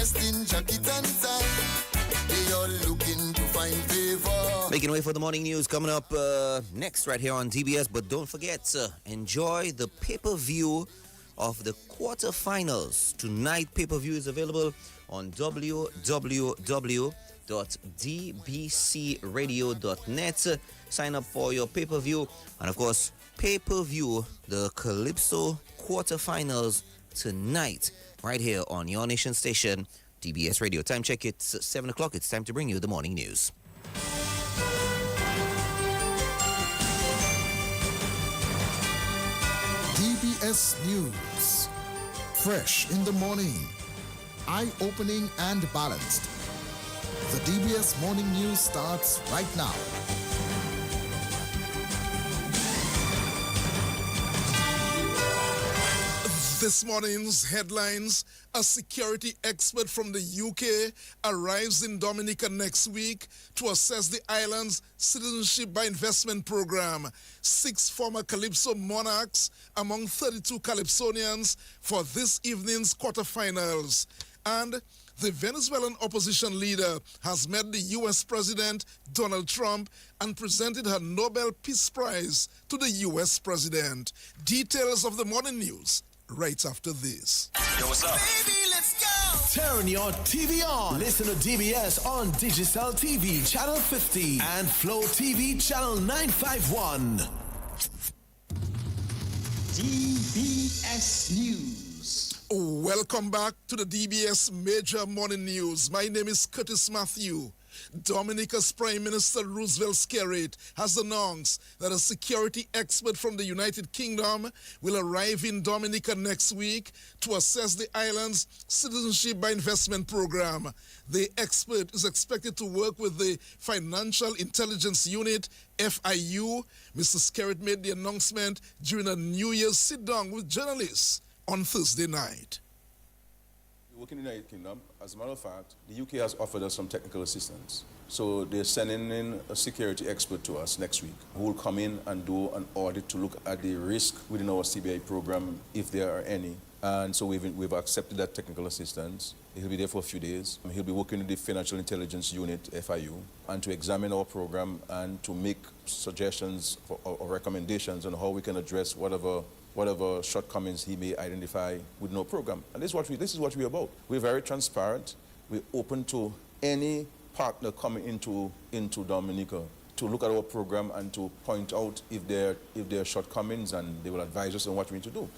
dressed in jacket and tie. They all looking to find favor. Making way for the morning news coming up next right here on DBS. But don't forget, enjoy the pay-per-view of the quarterfinals. Tonight, pay-per-view is available on www.dbcradio.net. Sign up for your pay-per-view. And of course, pay-per-view the Calypso quarterfinals tonight, right here on your nation station, DBS Radio. Time check, it's 7 o'clock. It's time to bring you the morning news. DBS News. Fresh in the morning. Eye-opening and balanced. The DBS Morning News starts right now. This morning's headlines: a security expert from the UK arrives in Dominica next week to assess the island's citizenship by investment program. 6 former Calypso monarchs among 32 Calypsonians for this evening's quarterfinals. And the Venezuelan opposition leader has met the U.S. President Donald Trump and presented her Nobel Peace Prize to the U.S. President. Details of the morning news right after this. Yo, what's up? Baby, let's go! Turn your TV on. Listen to DBS on Digital TV Channel 50 and Flow TV Channel 951. DBS News. Welcome back to the DBS Major Morning News. My name is Curtis Matthew. Dominica's Prime Minister Roosevelt Skerrit has announced that a security expert from the United Kingdom will arrive in Dominica next week to assess the island's citizenship by investment program. The expert is expected to work with the Financial Intelligence Unit, FIU. Mr. Skerrit made the announcement during a New Year's sit-down with journalists on Thursday night. We work in the United Kingdom. As a matter of fact, the UK has offered us some technical assistance. So they're sending in a security expert to us next week who will come in and do an audit to look at the risk within our CBI program, if there are any. And so we've accepted that technical assistance. He'll be there for a few days. He'll be working with the Financial Intelligence Unit, FIU, and to examine our program and to make suggestions or recommendations on how we can address whatever shortcomings he may identify within our program. And this is what we're about. We're very transparent. We're open to any partner coming into Dominica to look at our program and to point out if there are shortcomings, and they will advise us on what we need to do.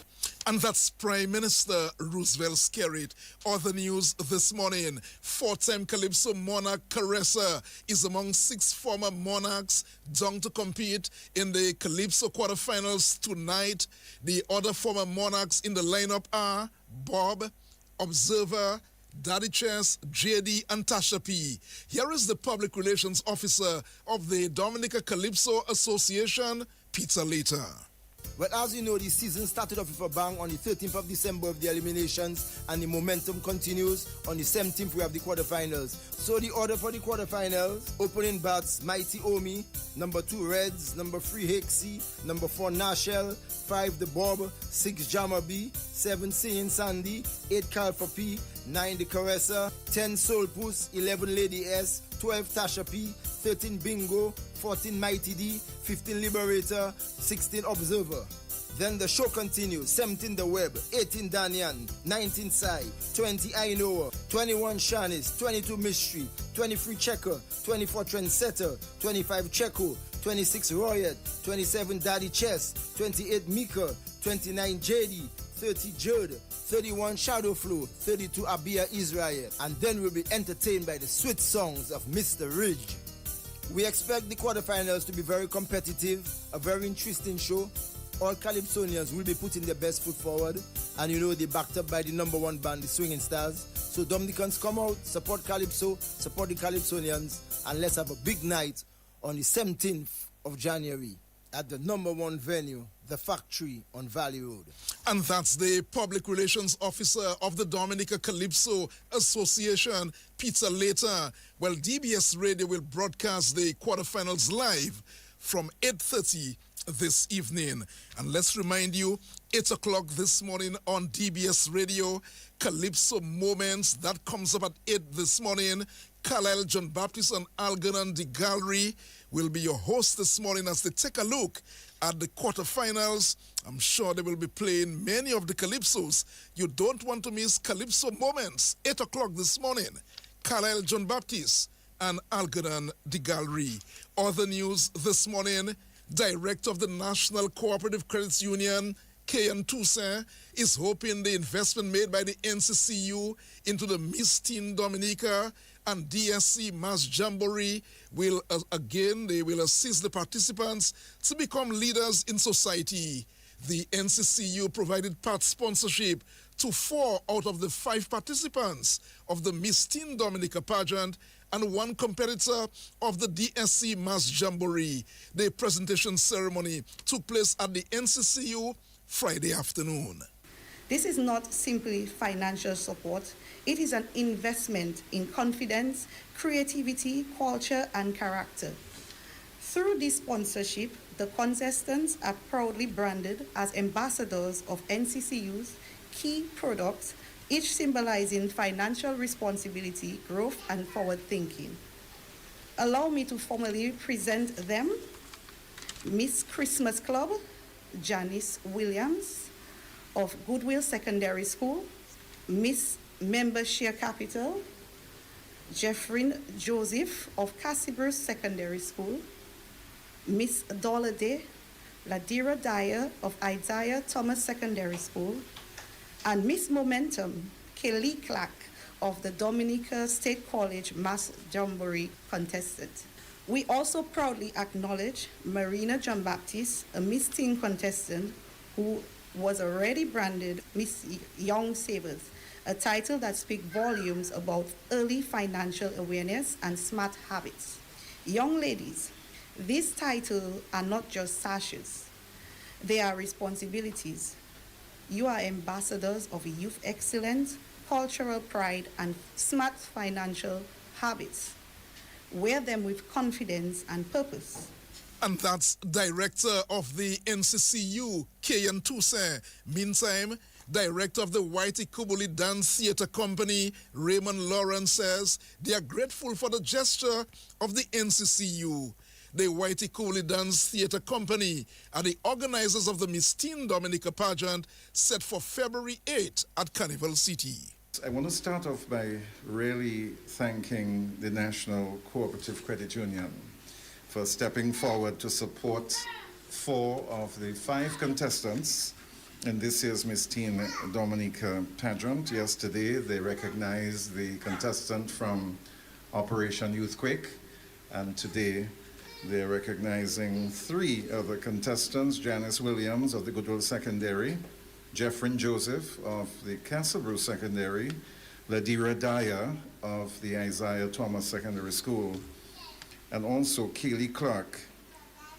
And that's Prime Minister Roosevelt Skerrit. Other news this morning: 4-time Calypso monarch Caressa is among 6 former monarchs due to compete in the Calypso quarterfinals tonight. The other former monarchs in the lineup are Bob, Observer, Daddy Chess, JD, and Tasha P. Here is the Public Relations Officer of the Dominica Calypso Association, Peter Later. Well, as you know, the season started off with a bang on the 13th of December with the eliminations, and the momentum continues. On the 17th, we have the quarterfinals. So the order for the quarterfinals: opening bats, Mighty Omi; number 2, Reds; number 3, Hixie; number 4, Nashel; 5, The Bob; 6, Jammer B; 7, Singing Sandy; 8, Calfa P; 9, The Caressa; 10, Soul Puss; 11, Lady S; 12, Tasha P; 13, Bingo; 14, Mighty D; 15, Liberator; 16, Observer. Then the show continues: 17, The Web; 18, Danian; 19, Sai; 20, Ainoa; 21, Shanice; 22, Mystery; 23, Checker; 24, Trendsetter; 25, Checo; 26, Royet; 27, Daddy Chess; 28, Mika; 29, JD; 30, Judd; 31, Shadow Flow; 32, Abia Israel. And then we'll be entertained by the sweet songs of Mr. Ridge. We expect the quarterfinals to be very competitive, a very interesting show. All Calypsonians will be putting their best foot forward, and you know they're backed up by the number 1 band, the Swinging Stars. So Dominicans, come out, support Calypso, support the Calypsonians, and let's have a big night on the 17th of January at the number 1 venue, The Factory on Valley Road. And that's the Public Relations Officer of the Dominica Calypso Association, Peter Later. Well, DBS Radio will broadcast the quarterfinals live from 8:30 this evening. And let's remind you, 8 o'clock this morning on DBS Radio, Calypso Moments, that comes up at 8 this morning. Carlisle, John Baptist and Algernon the Gallery will be your host this morning as they take a look at the quarterfinals. I'm sure they will be playing many of the Calypsos. You don't want to miss Calypso Moments, 8 o'clock this morning. Carlisle, John Baptist and Algernon the Gallery. Other news this morning, Director of the National Cooperative Credit Union, K.N. Toussaint, is hoping the investment made by the NCCU into the Miss Teen Dominica and DSC Mass Jamboree will, they will assist the participants to become leaders in society. The NCCU provided part sponsorship to 4 out of the 5 participants of the Miss Teen Dominica pageant and 1 competitor of the DSC Mass Jamboree. The presentation ceremony took place at the NCCU Friday afternoon. This is not simply financial support. It is an investment in confidence, creativity, culture, and character. Through this sponsorship, the contestants are proudly branded as ambassadors of NCCU's key products, each symbolizing financial responsibility, growth, and forward thinking. Allow me to formally present them: Miss Christmas Club, Janice Williams of Goodwill Secondary School, Miss Membership Capital, Jeffrey Joseph of Cassibur Secondary School, Miss Dolade Ladira Dyer of Isaiah Thomas Secondary School, and Miss Momentum Kelly Clark of the Dominica State College Mass Jamboree contestant. We also proudly acknowledge Marina John Baptist, a Miss Teen contestant who was already branded Miss Young Savers, a title that speaks volumes about early financial awareness and smart habits. Young ladies, these titles are not just sashes. They are responsibilities. You are ambassadors of youth excellence, cultural pride, and smart financial habits. Wear them with confidence and purpose. And that's Director of the NCCU, K.N. Toussaint. Meantime, Director of the Whitey Kubuli Dance Theatre Company, Raymond Lawrence, says they are grateful for the gesture of the NCCU. The Whitey Kubuli Dance Theatre Company are the organizers of the Miss Teen Dominica pageant set for February 8 at Carnival City. I want to start off by really thanking the National Cooperative Credit Union for stepping forward to support 4 of the 5 contestants in this year's Miss Teen Dominica pageant. Yesterday, they recognized the contestant from Operation Youthquake, and today they're recognizing 3 other contestants: Janice Williams of the Goodwill Secondary, Jeffrey Joseph of the Cassibur Secondary, Ladira Dyer of the Isaiah Thomas Secondary School, and also Keely Clark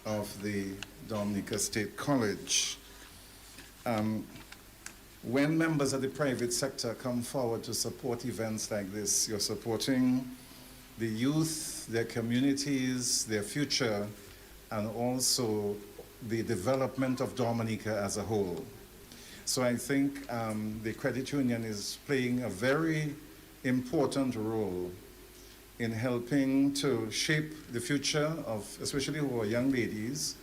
of the Dominica State College. When members of the private sector come forward to support events like this, you're supporting the youth, their communities, their future, and also the development of Dominica as a whole. So I think the credit union is playing a very important role in helping to shape the future of especially our young ladies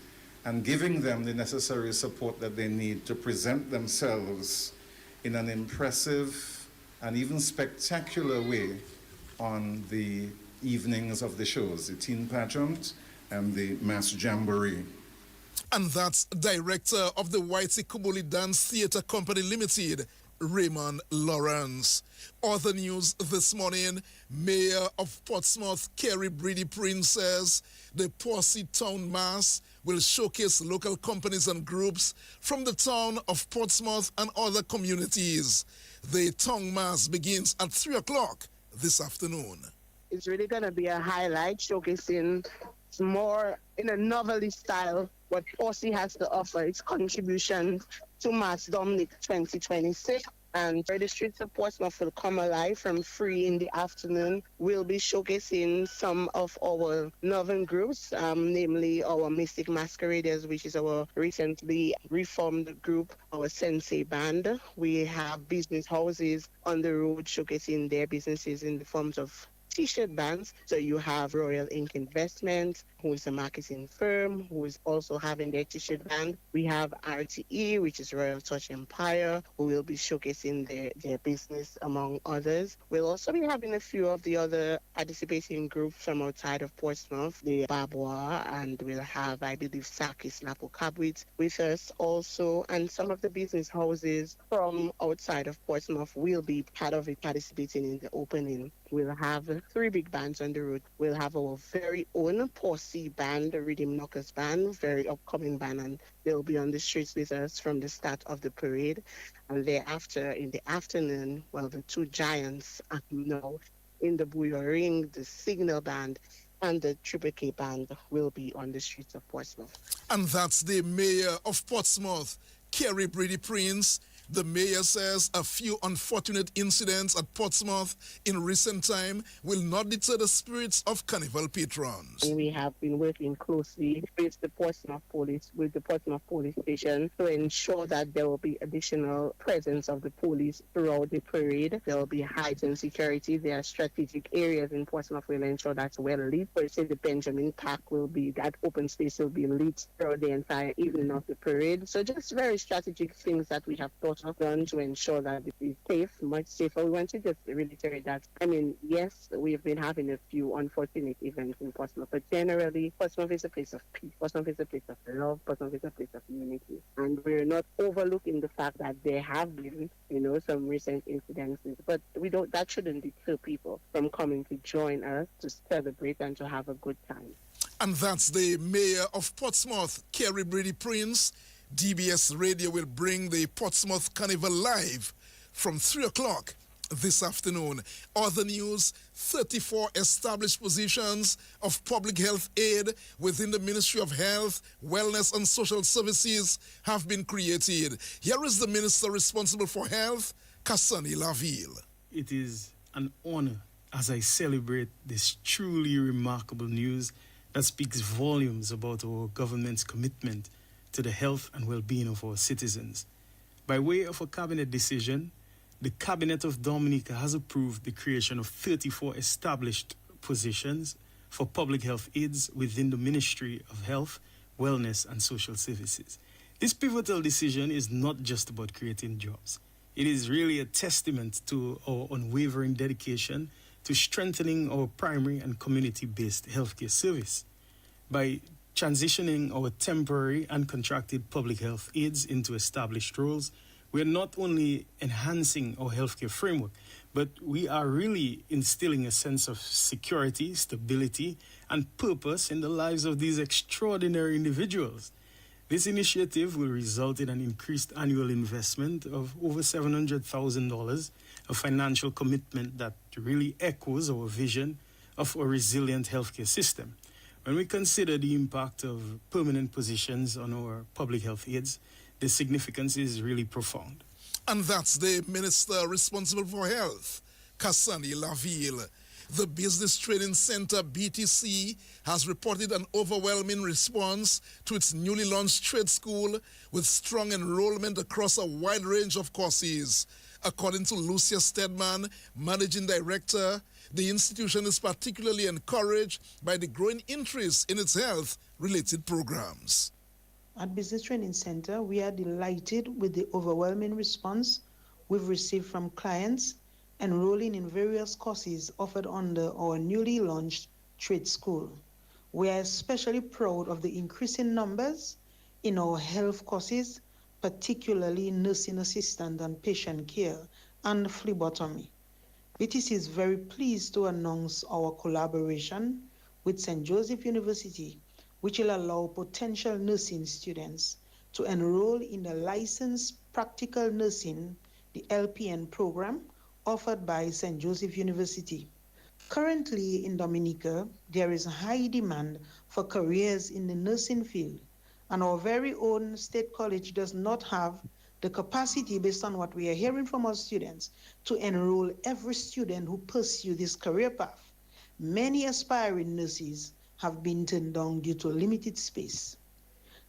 and giving them the necessary support that they need to present themselves in an impressive and even spectacular way on the evenings of the shows, the teen pageant and the mass jamboree. And that's Director of the Whitey Kubuli Dance Theatre Company Limited, Raymond Lawrence. Other news this morning, Mayor of Portsmouth, Kerry Brady Prince, says the Posse Town Mass will showcase local companies and groups from the town of Portsmouth and other communities. The Town Mass begins at 3 o'clock this afternoon. It's really going to be a highlight, showcasing more in a novelty style what Posse has to offer, its contribution to Mass Dominic 2026. And where the streets of Portsmouth will come alive from 3 in the afternoon, we'll be showcasing some of our northern groups, namely our Mystic Masqueraders, which is our recently reformed group, our Sensei Band. We have business houses on the road showcasing their businesses in the forms of T-shirt bands. So you have Royal Ink Investments, who is a marketing firm, who is also having their T-shirt band. We have RTE, which is Royal Touch Empire, who will be showcasing their business, among others. We'll also be having a few of the other participating groups from outside of Portsmouth, the Badwell, and we'll have, I believe, Sakis Lapokabwit with us also, and some of the business houses from outside of Portsmouth will be part of it, participating in the opening. We'll have 3 big bands on the road. We'll have our very own Posse band, the Rhythm Knockers band, very upcoming band, and they'll be on the streets with us from the start of the parade. And thereafter, in the afternoon, well, the 2 giants are now in the Bouillon Ring, the Signal Band, and the Triple K Band will be on the streets of Portsmouth. And that's the mayor of Portsmouth, Kerry Brady Prince. The mayor says a few unfortunate incidents at Portsmouth in recent time will not deter the spirits of carnival patrons. And we have been working closely with the Portsmouth Police Station to ensure that there will be additional presence of the police throughout the parade. There will be heightened security. There are strategic areas in Portsmouth will ensure that's well lit. For instance, the Benjamin Park will be, that open space will be lit throughout the entire evening of the parade. So just very strategic things that we have thought of done to ensure that it is safe, much safer. We want to just reiterate that, I mean, yes, we've been having a few unfortunate events in Portsmouth, but generally, Portsmouth is a place of peace. Portsmouth is a place of love. Portsmouth is a place of unity. And we're not overlooking the fact that there have been, some recent incidences, but that shouldn't deter people from coming to join us to celebrate and to have a good time. And that's the mayor of Portsmouth, Kerry Brady Prince. DBS Radio will bring the Portsmouth Carnival live from 3 o'clock this afternoon. Other news, 34 established positions of public health aid within the Ministry of Health, Wellness and Social Services have been created. Here is the minister responsible for health, Cassani Laville. It is an honor as I celebrate this truly remarkable news that speaks volumes about our government's commitment to the health and well-being of our citizens. By way of a cabinet decision, the Cabinet of Dominica has approved the creation of 34 established positions for public health aides within the Ministry of Health, Wellness and Social Services. This pivotal decision is not just about creating jobs. It is really a testament to our unwavering dedication to strengthening our primary and community-based healthcare service. By transitioning our temporary and contracted public health aides into established roles, we are not only enhancing our healthcare framework, but we are really instilling a sense of security, stability, and purpose in the lives of these extraordinary individuals. This initiative will result in an increased annual investment of over $700,000, a financial commitment that really echoes our vision of a resilient healthcare system. When we consider the impact of permanent positions on our public health aides, the significance is really profound. And that's the minister responsible for health, Cassani Laville. The Business Training Center, BTC, has reported an overwhelming response to its newly launched trade school with strong enrollment across a wide range of courses. According to Lucia Stedman, Managing Director, the institution is particularly encouraged by the growing interest in its health-related programs. At Business Training Center, we are delighted with the overwhelming response we've received from clients enrolling in various courses offered under our newly launched trade school. We are especially proud of the increasing numbers in our health courses, particularly nursing assistant and patient care and phlebotomy. BTC is very pleased to announce our collaboration with St. Joseph University, which will allow potential nursing students to enroll in the licensed practical nursing, the LPN program, offered by St. Joseph University. Currently in Dominica, there is high demand for careers in the nursing field, and our very own state college does not have the capacity, based on what we are hearing from our students, to enroll every student who pursue this career path. Many aspiring nurses have been turned down due to limited space.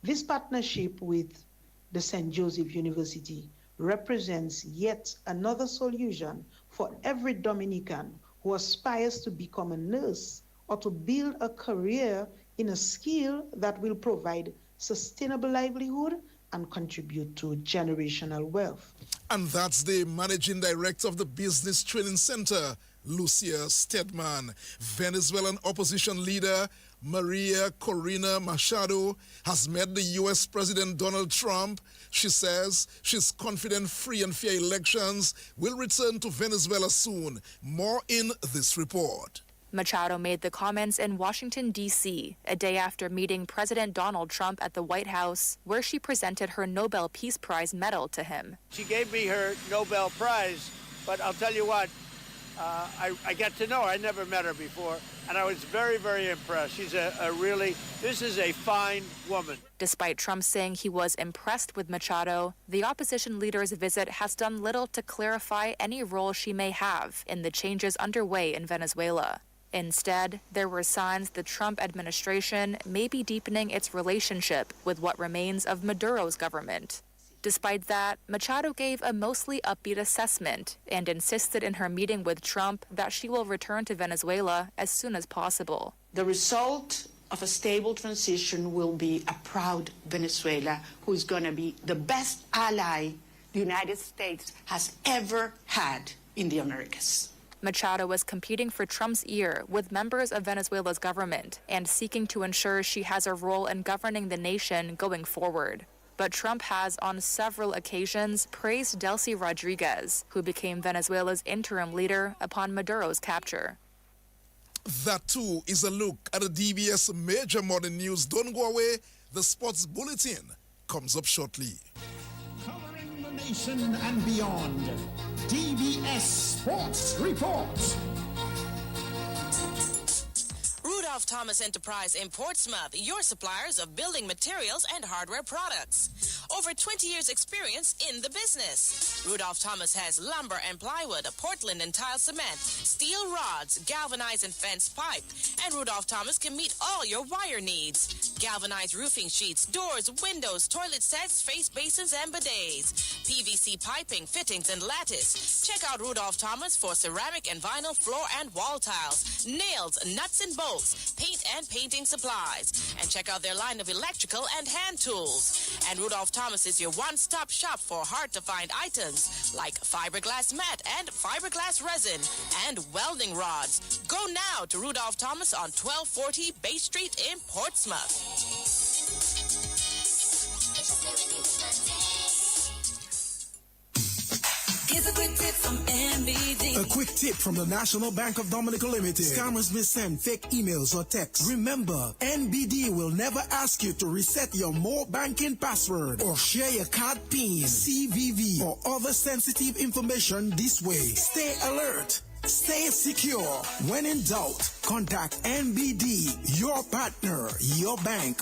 This partnership with the St. Joseph University represents yet another solution for every Dominican who aspires to become a nurse or to build a career in a skill that will provide sustainable livelihood and contribute to generational wealth. And that's the Managing Director of the Business Training Center, Lucia Stedman. Venezuelan opposition leader Maria Corina Machado has met the U.S. President Donald Trump. She says she's confident free and fair elections will return to Venezuela soon. More in this report. Machado made the comments in Washington, D.C., a day after meeting President Donald Trump at the White House, where she presented her Nobel Peace Prize medal to him. She gave me her Nobel Prize, but I'll tell you what, I get to know her. I never met her before, and I was very, very impressed. She's this is a fine woman. Despite Trump saying he was impressed with Machado, the opposition leader's visit has done little to clarify any role she may have in the changes underway in Venezuela. Instead, there were signs the Trump administration may be deepening its relationship with what remains of Maduro's government. Despite that, Machado gave a mostly upbeat assessment and insisted in her meeting with Trump that she will return to Venezuela as soon as possible. The result of a stable transition will be a proud Venezuela who is going to be the best ally the United States has ever had in the Americas. Machado was competing for Trump's ear with members of Venezuela's government and seeking to ensure she has a role in governing the nation going forward. But Trump has on several occasions praised Delcy Rodriguez, who became Venezuela's interim leader upon Maduro's capture. That too is a look at the DBS major morning news. Don't go away. The Sports Bulletin comes up shortly. Covering the nation and beyond, DBS Sports Report. Rudolph Thomas Enterprise in Portsmouth, your suppliers of building materials and hardware products. Over 20 years experience in the business. Rudolph Thomas has lumber and plywood, Portland and tile cement, steel rods, galvanized and fenced pipe. And Rudolph Thomas can meet all your wire needs. Galvanized roofing sheets, doors, windows, toilet sets, face basins and bidets. PVC piping, fittings and lattice. Check out Rudolph Thomas for ceramic and vinyl floor and wall tiles, nails, nuts and bolts, paint and painting supplies. And check out their line of electrical and hand tools. And Rudolph Thomas is your one-stop shop for hard-to-find items like fiberglass mat and fiberglass resin and welding rods. Go now to Rudolph Thomas on 1240 Bay Street in Portsmouth. Here's a quick tip from NBD. A quick tip from the National Bank of Dominica Limited. Scammers may send fake emails or texts. Remember, NBD will never ask you to reset your mobile banking password or share your card PIN, CVV, or other sensitive information this way. Stay alert. Stay secure. When in doubt, contact NBD, your partner, your bank.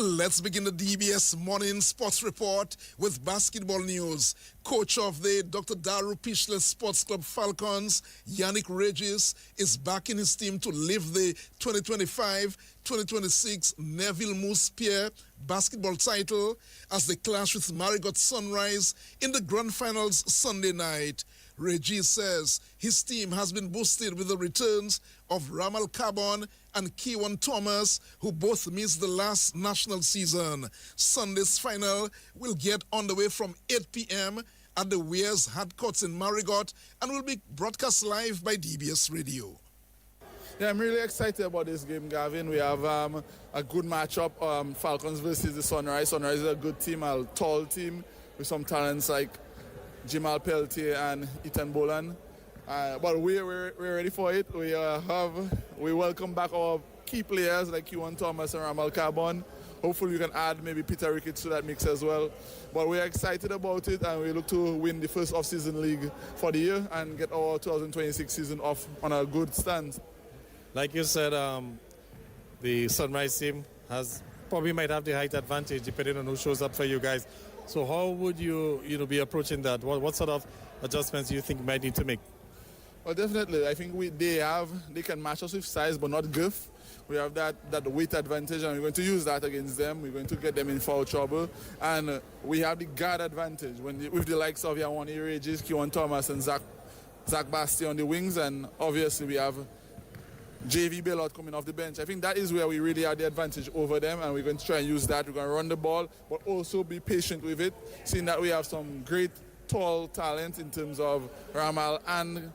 Let's begin the DBS Morning Sports Report with basketball news. Coach of the Dr. Daru Pishless Sports Club Falcons, Yannick Regis, is backing his team to lift the 2025-2026 Neville Moose Pierre basketball title as they clash with Marigot Sunrise in the grand finals Sunday night. Regis says his team has been boosted with the returns of Ramal Carbon and Kewan Thomas, who both missed the last national season. Sunday's final will get underway from 8 p.m. at the Weirs Hardcourts in Marigot and will be broadcast live by DBS Radio. Yeah, I'm really excited about this game, Gavin. We have a good matchup, Falcons versus the Sunrise. Sunrise is a good team, a tall team with some talents like Jamal Peltier and Ethan Boland. But we're ready for it. We welcome back our key players like Kewan Thomas and Ramal Carbon. Hopefully we can add maybe Peter Ricketts to that mix as well. But we're excited about it and we look to win the first off-season league for the year and get our 2026 season off on a good stand. Like you said, the Sunrise team probably might have the height advantage depending on who shows up for you guys. So how would you be approaching that? What sort of adjustments do you think might need to make? Well, definitely. I think they can match us with size, but not girth. We have that weight advantage, and we're going to use that against them. We're going to get them in foul trouble. And we have the guard advantage with the likes of Yawani Regis, Keon Thomas, and Zach Basti on the wings. And obviously we have JV Bellot coming off the bench. I think that is where we really have the advantage over them, and we're going to try and use that. We're going to run the ball, but also be patient with it, seeing that we have some great tall talent in terms of Ramal and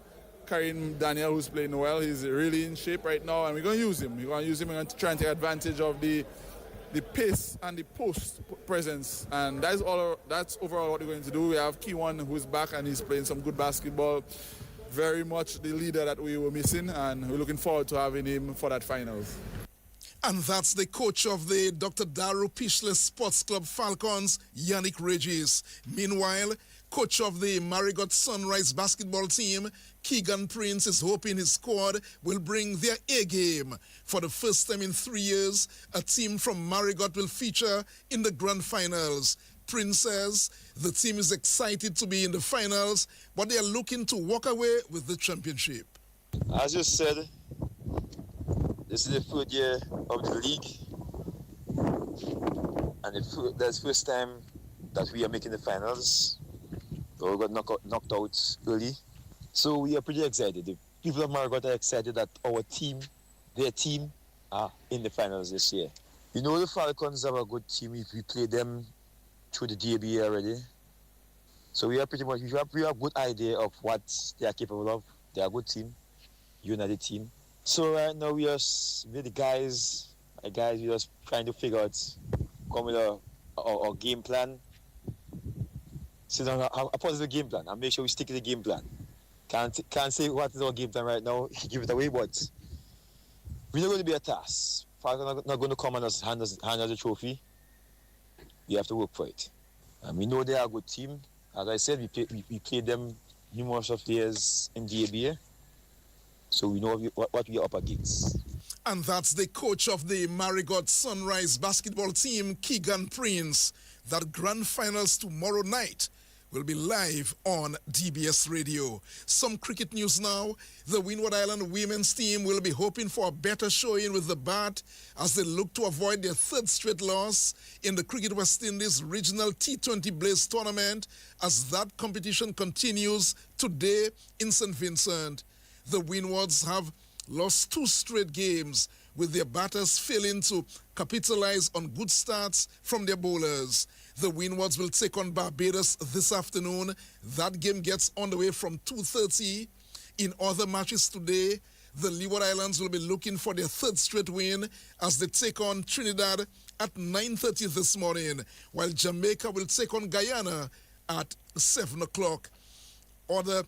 Karim Daniel, who's playing well. He's really in shape right now, and we're going to use him. We're going to try and take advantage of the pace and the post presence, and that's overall what we're going to do. We have Kewan, who's back, and he's playing some good basketball. Very much the leader that we were missing, and we're looking forward to having him for that finals. And that's the coach of the Dr. Daru Pishley Sports Club Falcons, Yannick Regis. Meanwhile, coach of the Marigot Sunrise basketball team, Keegan Prince, is hoping his squad will bring their A game. For the first time in 3 years, a team from Marigot will feature in the grand finals. Prince says the team is excited to be in the finals, but they are looking to walk away with the championship. As you said, this is the third year of the league, and that's the first time that we are making the finals. We got knocked out early, so we are pretty excited. The people of Marigot are excited that their team, are in the finals this year. You know the Falcons are a good team. We played them through the DBS already, so we have a good idea of what they are capable of. They are a good team, united team. So right now we are with the guys, we're just trying to figure out, come with our game plan. Sit down, a positive game plan, and make sure we stick to the game plan. Can't say what is our game plan right now, give it away, but we're not going to be a task. Falcons not going to come and us hand us the trophy. We have to work for it. And we know they are a good team. As I said, we played them numerous of years in DBS. So we know what we are up against. And that's the coach of the Marigot Sunrise basketball team, Keegan Prince. That grand finals tomorrow night will be live on DBS Radio. Some cricket news now. The Windward Island women's team will be hoping for a better showing with the bat as they look to avoid their third straight loss in the Cricket West Indies Regional T20 Blaze Tournament as that competition continues today in St. Vincent. The Windwards have lost 2 straight games, with their batters failing to capitalize on good starts from their bowlers. The Windwards will take on Barbados this afternoon. That game gets underway from 2:30. In other matches today, the Leeward Islands will be looking for their 3rd straight win as they take on Trinidad at 9:30 this morning, while Jamaica will take on Guyana at 7 o'clock. Other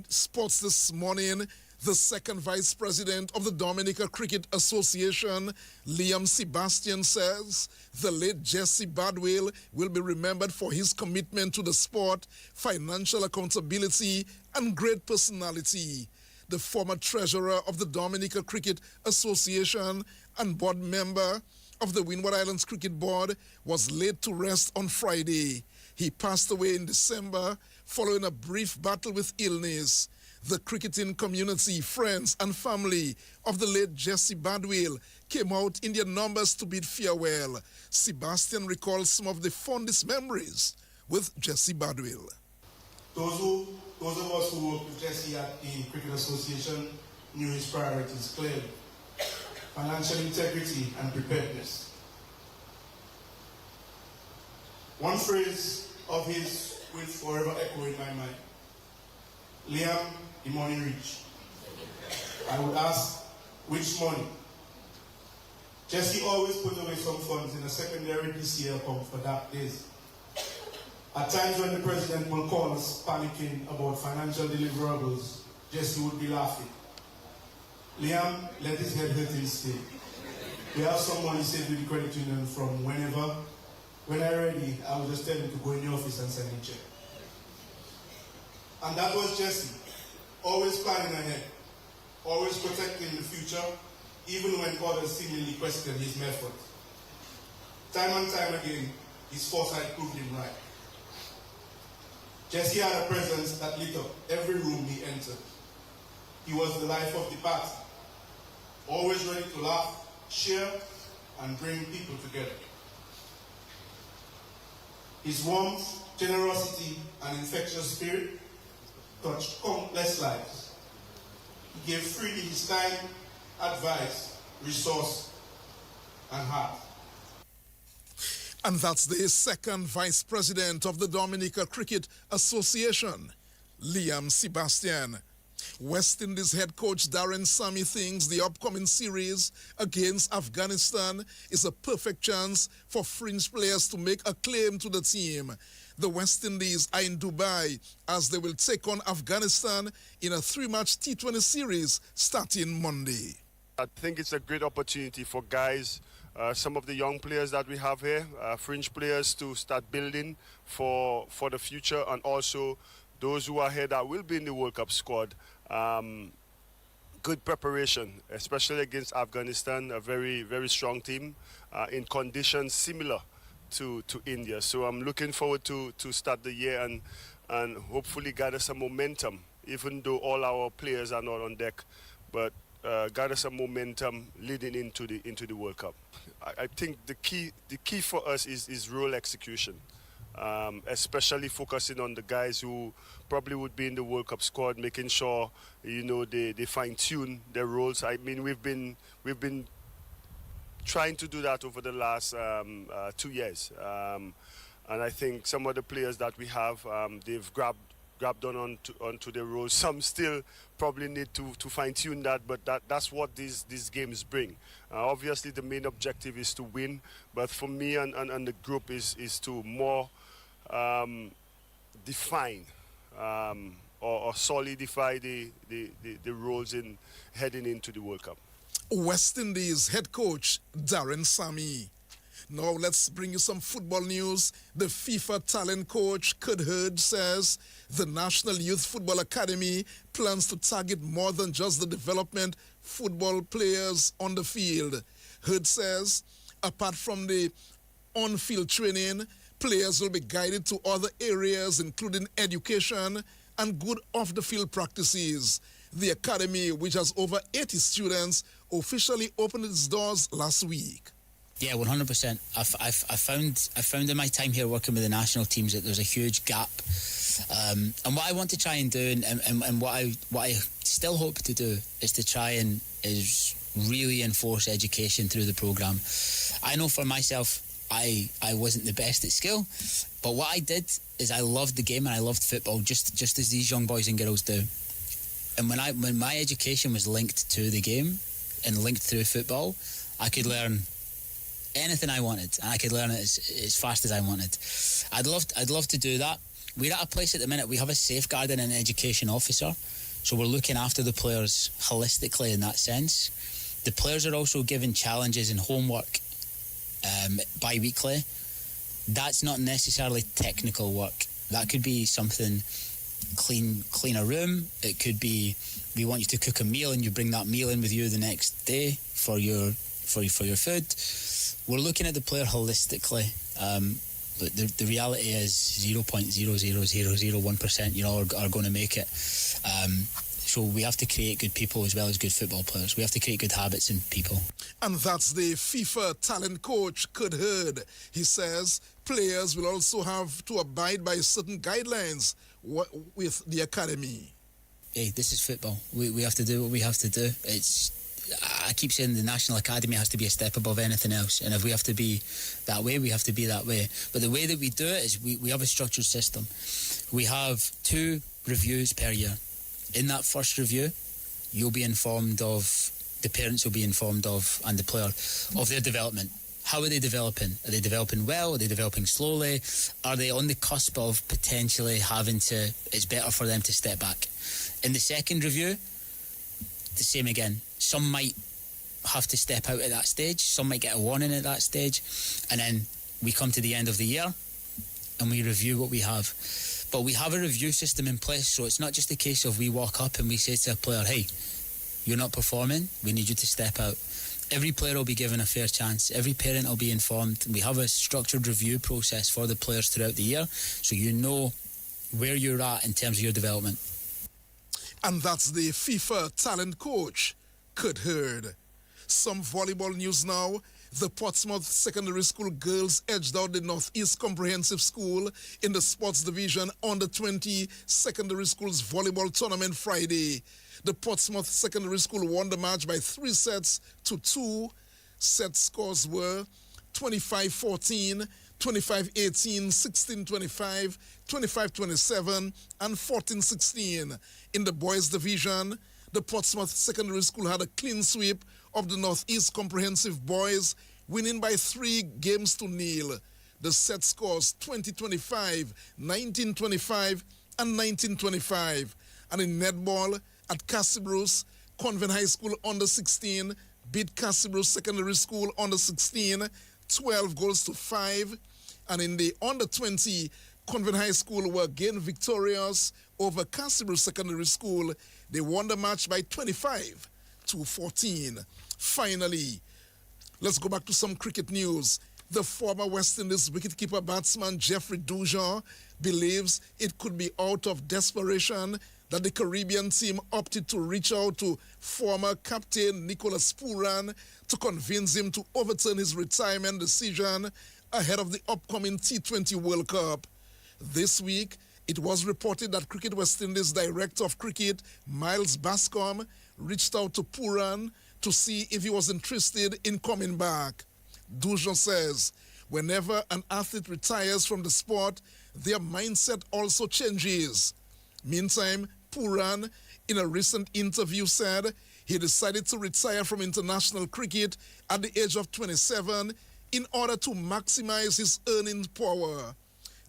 sports this morning, the 2nd Vice President of the Dominica Cricket Association, Liam Sebastian, says the late Jesse Badwell will be remembered for his commitment to the sport, financial accountability, and great personality. The former treasurer of the Dominica Cricket Association and board member of the Windward Islands Cricket Board was laid to rest on Friday. He passed away in December following a brief battle with illness. The cricketing community, friends, and family of the late Jesse Badwell came out in their numbers to bid farewell. Sebastian recalls some of the fondest memories with Jesse Badwell. Those of us who worked with Jesse at the Cricket Association knew his priorities clearly: financial integrity and preparedness. One phrase of his will forever echo in my mind: Liam, the money reach. I would ask, which money? Jesse always put away some funds in a secondary DCL account for dark days. At times when the president will call us panicking about financial deliverables, Jesse would be laughing. Liam, let his head hurt him stay. We have some money saved with the credit union from whenever. When I'm ready, I will just tell him to go in the office and sign a check. And that was Jesse, always planning ahead, always protecting the future, even when others seemingly question his methods. Time and time again, his foresight proved him right. Jesse had a presence that lit up every room he entered. He was the life of the party, always ready to laugh, share, and bring people together. His warmth, generosity, and infectious spirit touched countless lives. He gave freely his time, advice, resource, and heart. And that's the second vice president of the Dominica Cricket Association, Liam Sebastian. West Indies head coach Darren Sammy thinks the upcoming series against Afghanistan is a perfect chance for fringe players to make a claim to the team. The West Indies are in Dubai as they will take on Afghanistan in a 3-match T20 series starting Monday. I think it's a great opportunity for guys, some of the young players that we have here, fringe players, to start building for the future, and also those who are here that will be in the World Cup squad. Good preparation, especially against Afghanistan, a very, very strong team in conditions similar to India. So I'm looking forward to start the year and hopefully gather some momentum, even though all our players are not on deck, but gather some momentum leading into the World Cup. I think the key for us is role execution. Especially focusing on the guys who probably would be in the World Cup squad, making sure they fine-tune their roles. I mean, we've been trying to do that over the last 2 years, and I think some of the players that we have, they've grabbed onto their roles. Some still probably need to fine-tune that, but that's what these games bring. Obviously, the main objective is to win, but for me and the group is to more define or solidify the roles in heading into the World Cup. West Indies head coach Darren Sammy. Now let's bring you some football news. The FIFA talent coach Kurt Hurd says the National Youth Football Academy plans to target more than just the development football players on the field. Hurd says apart from the on-field training, players will be guided to other areas, including education and good off-the-field practices. The academy, which has over 80 students, officially opened its doors last week. Yeah, 100%. I found in my time here working with the national teams that there's a huge gap. And what I want to try and do, and what I still hope to do, is to try and really enforce education through the programme. I know for myself, I wasn't the best at skill, but what I did is I loved the game and I loved football, just as these young boys and girls do. And when my education was linked to the game and linked through football, I could learn anything I wanted, and I could learn it as fast as I wanted. I'd love to do that. We're at a place at the minute, we have a safeguarding and education officer, so we're looking after the players holistically in that sense. The players are also given challenges and homework bi-weekly. That's not necessarily technical work. That could be something, clean a room. It could be, we want you to cook a meal and you bring that meal in with you the next day for your food. We're looking at the player holistically, but the reality is 0.00001%, are going to make it. So we have to create good people as well as good football players. We have to create good habits in people. And that's the FIFA talent coach, Kurt Hurd. He says players will also have to abide by certain guidelines with the academy. Hey, this is football. We have to do what we have to do. I keep saying the National Academy has to be a step above anything else. And if we have to be that way, we have to be that way. But the way that we do it is we have a structured system. We have 2 reviews per year. In that first review, you'll be informed of, the parents will be informed of, and the player, of their development. How are they developing? Are they developing well? Are they developing slowly? Are they on the cusp of potentially having to, it's better for them to step back? In the second review, the same again. Some might have to step out at that stage. Some might get a warning at that stage. And then we come to the end of the year and we review what we have. But we have a review system in place, so it's not just a case of we walk up and we say to a player, hey, you're not performing, we need you to step out. Every player will be given a fair chance. Every parent will be informed. We have a structured review process for the players throughout the year, so you know where you're at in terms of your development. And that's the FIFA talent coach, Kurt Hurd. Some volleyball news now. The Portsmouth Secondary School girls edged out the Northeast Comprehensive School in the sports division under 20 secondary schools volleyball tournament Friday. The Portsmouth Secondary School won the match by 3 sets to 2. Set scores were 25-14, 25-18, 16-25, 25-27, and 14-16. In the boys division, the Portsmouth Secondary School had a clean sweep of the Northeast Comprehensive boys, winning by 3 games to 0. The set scores 20-25, 19-25, and 19-25. And in netball, at Cassibruce, Convent High School under 16 beat Cassibruce Secondary School under 16, 12 goals to 5. And in the under 20, Convent High School were again victorious over Cassibruce Secondary School. They won the match by 25-14. Finally, let's go back to some cricket news. The former West Indies wicketkeeper batsman Jeffrey Dujon believes it could be out of desperation that the Caribbean team opted to reach out to former captain Nicholas Pooran to convince him to overturn his retirement decision ahead of the upcoming T20 World Cup. This week, it was reported that Cricket West Indies Director of Cricket Miles Bascom reached out to Pooran to see if he was interested in coming back. Dujon says, whenever an athlete retires from the sport, their mindset also changes. Meantime, Pooran, in a recent interview, said he decided to retire from international cricket at the age of 27 in order to maximize his earning power.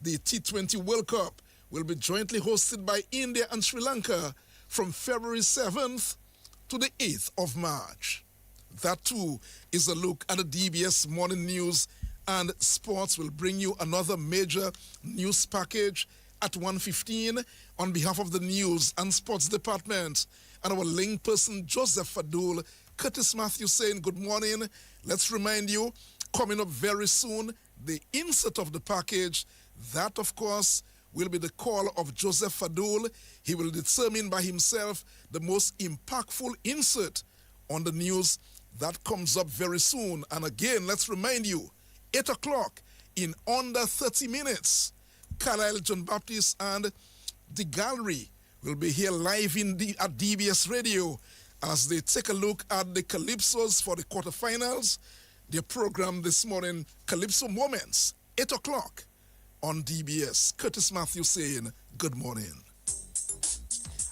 The T20 World Cup will be jointly hosted by India and Sri Lanka from February 7th to the 8th of March. That too is a look at the DBS morning news, and sports will bring you another major news package at 1:15 on behalf of the news and sports department and our link person Joseph Fadul. Curtis Matthew saying good morning. Let's remind you, coming up very soon, the insert of the package. That, of course, will be the call of Joseph Fadul. He will determine by himself the most impactful insert on the news. That comes up very soon. And again, let's remind you, 8 o'clock in under 30 minutes, Carlisle John Baptist and the gallery will be here live at DBS Radio as they take a look at the Calypsos for the quarterfinals. Their program this morning, Calypso Moments, 8 o'clock on DBS. Curtis Matthew saying good morning.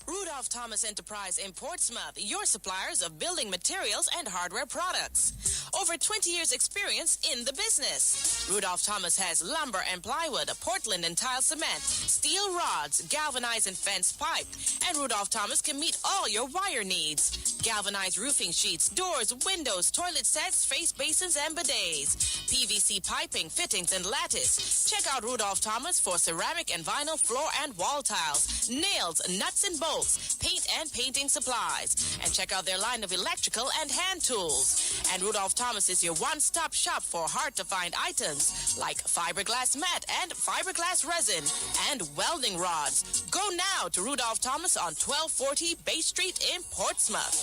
Rudolph Thomas Enterprise in Portsmouth, your suppliers of building materials and hardware products. Over 20 years experience in the business. Rudolph Thomas has lumber and plywood, Portland and tile cement, steel rods, galvanized and fenced pipe, and Rudolph Thomas can meet all your wire needs. Galvanized roofing sheets, doors, windows, toilet sets, face basins, and bidets. PVC piping, fittings, and lattice. Check out Rudolph Thomas for ceramic and vinyl floor and wall tiles, nails, nuts and bolts, paint and painting supplies. And check out their line of electrical and hand tools. And Rudolph Thomas is your one-stop shop for hard-to-find items like fiberglass mat and fiberglass resin and welding rods. Go now to Rudolph Thomas on 1240 Bay Street in Portsmouth.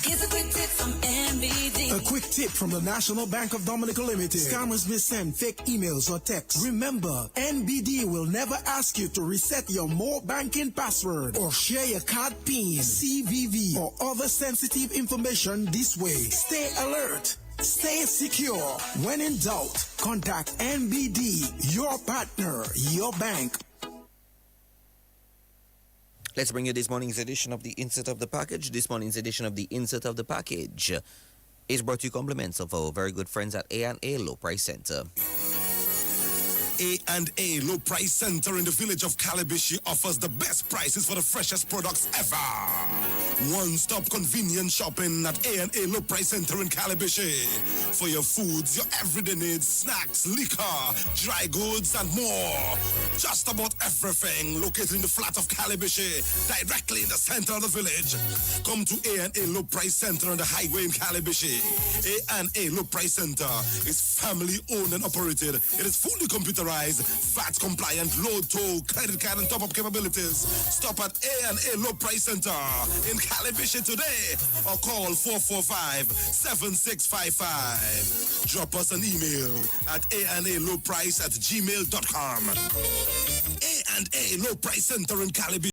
Here's a quick tip from NBD. A quick tip from the National Bank of Dominica Limited. Scammers may send fake emails or texts. Remember, NBD will never ask you to reset your more banking password or share your card PIN, CVV, or other sensitive information this way. Stay alert. Stay secure. When in doubt, contact NBD, your partner, your bank. Let's bring you this morning's edition of the Insert of the Package. This morning's edition of the Insert of the Package is brought to you compliments of our very good friends at A&A Low Price Center. A&A Low Price Center in the village of Calibishi offers the best prices for the freshest products ever. One-stop convenient shopping at A&A Low Price Center in Calibishi. For your foods, your everyday needs, snacks, liquor, dry goods, and more. Just about everything located in the flat of Calibishi, directly in the center of the village. Come to A&A Low Price Center on the highway in Calibishi. A&A Low Price Center is family owned and operated. It is fully computerized, VAT compliant, low toll, credit card and top-up capabilities. Stop at A&A Low Price Center in Calibishi today or call 445-7655. Drop us an email at analowprice@gmail.com. A&A Low Price Center in Calibishi.